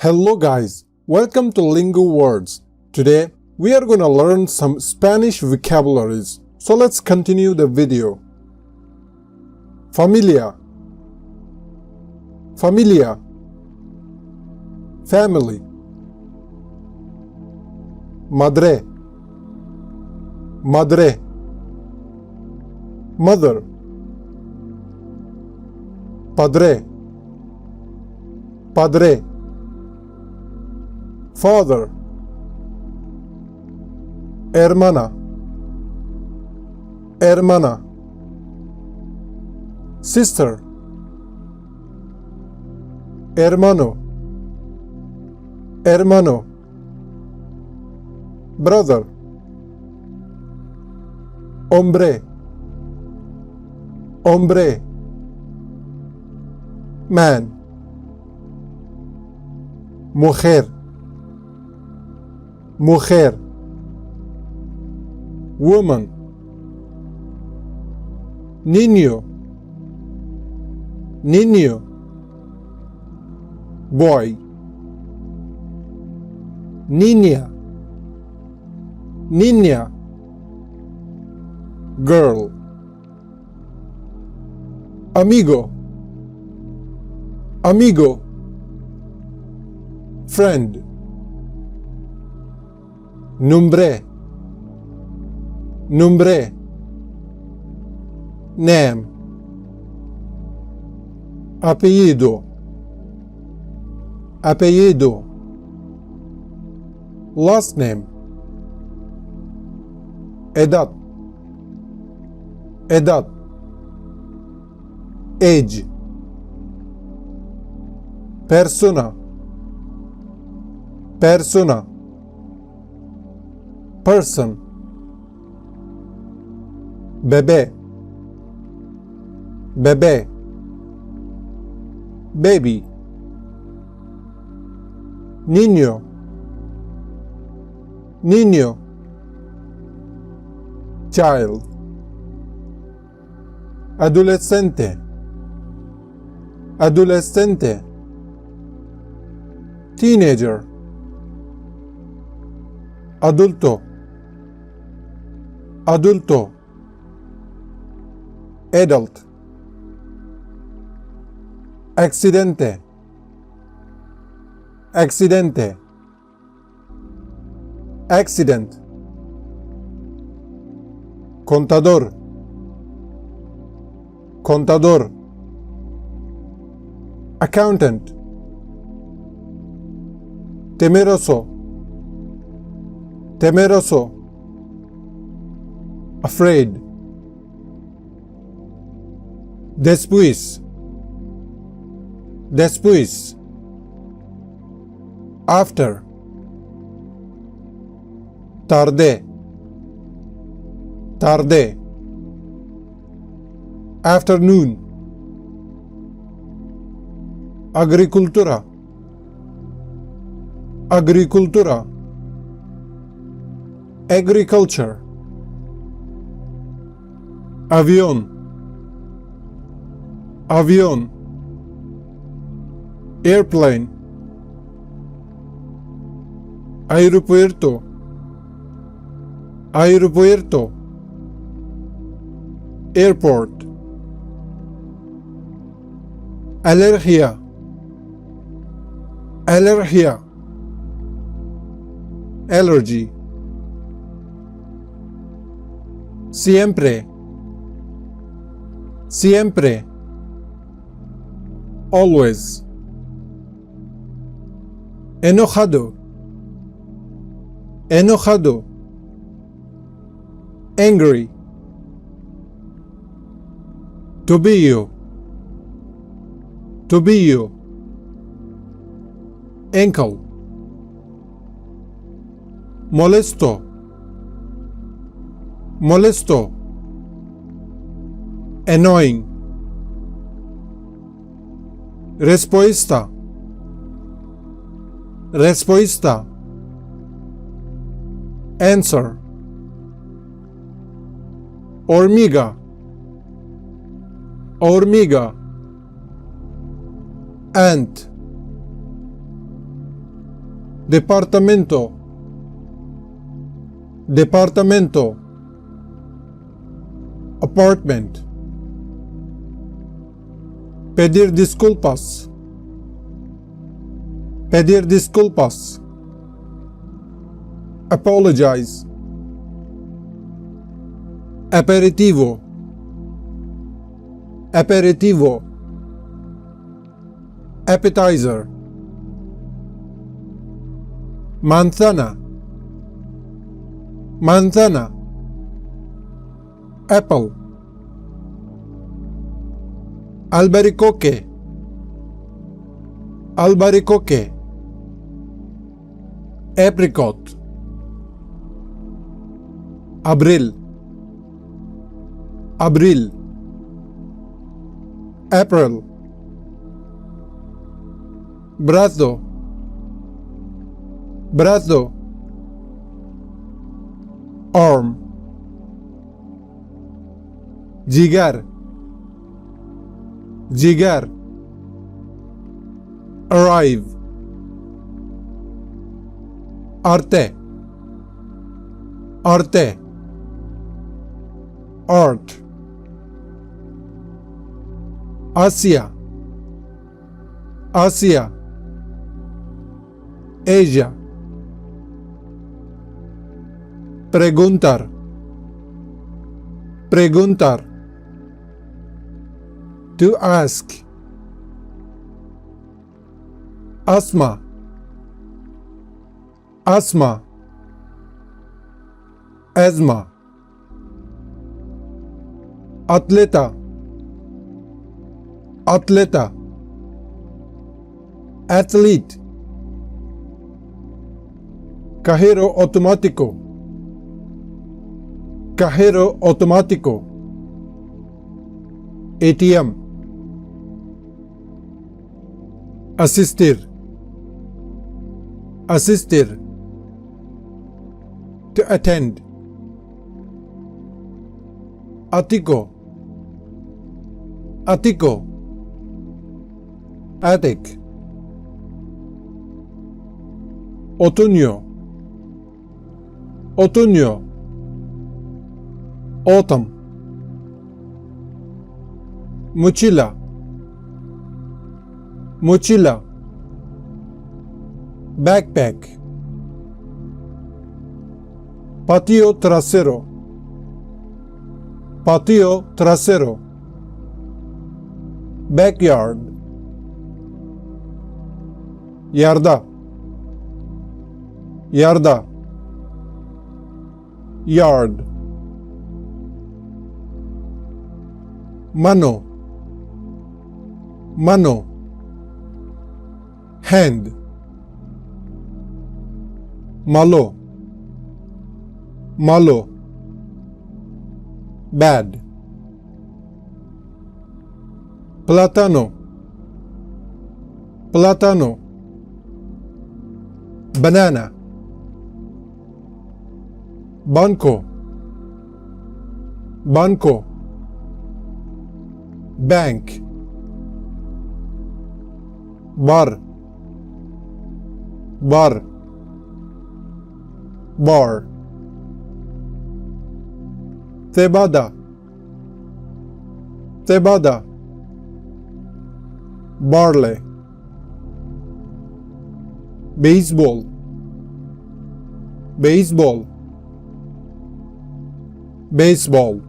Hello guys, welcome to Lingu Words. Today we are going to learn some Spanish vocabularies. So let's continue the video. Familia, familia, family. Madre, madre, mother. Padre, padre, father. Hermana, hermana, sister. Hermano, hermano, brother. Hombre, hombre, man. Mujer, mujer, woman. Niño, niño, boy. Niña, niña, girl. Amigo, amigo, friend. Nombre, nombre, name. Apellido, apellido, last name. Edad, edad, age. Persona, persona, person. Bebé, bebé, baby. Niño, niño, child. Adolescente, adolescente, teenager. Adulto, adulto, adult. Accidente, accidente, accident. Contador, contador, accountant. Temeroso, temeroso, afraid. Después, después, after. Tarde, tarde, afternoon. Agricultura, agricultura, agriculture. Avión, avión, airplane. Aeropuerto, aeropuerto, airport. Alergia, alergia, allergy. Siempre, siempre, always. Enojado, enojado, angry. Tobillo, tobillo, ankle. Molesto, molesto, annoying. Respuesta, respuesta, answer. Hormiga, hormiga, ant, departamento, departamento, apartment, pedir disculpas, pedir disculpas, apologize, aperitivo, aperitivo, appetizer, manzana, manzana, apple, albaricoque, albaricoque, apricot, abril, abril, April, brazo, brazo, arm, jigar, jigar, arrive, arte, arte, art, Asia, Asia, Asia, preguntar, preguntar, to ask, asma, asma, asthma, atleta, atleta, athlete, cajero automático, cajero automático, ATM, asistir, asistir, to attend, ático, ático, attic, otoño, otoño, autumn, mochila, mochila, backpack, patio trasero, patio trasero, backyard, yarda, yarda, yard, mano, mano, hand, malo, malo, bad, plátano, plátano, banana, banco, banco, bank, bar, bar, bar, cebada, cebada, barley, baseball, baseball, baseball,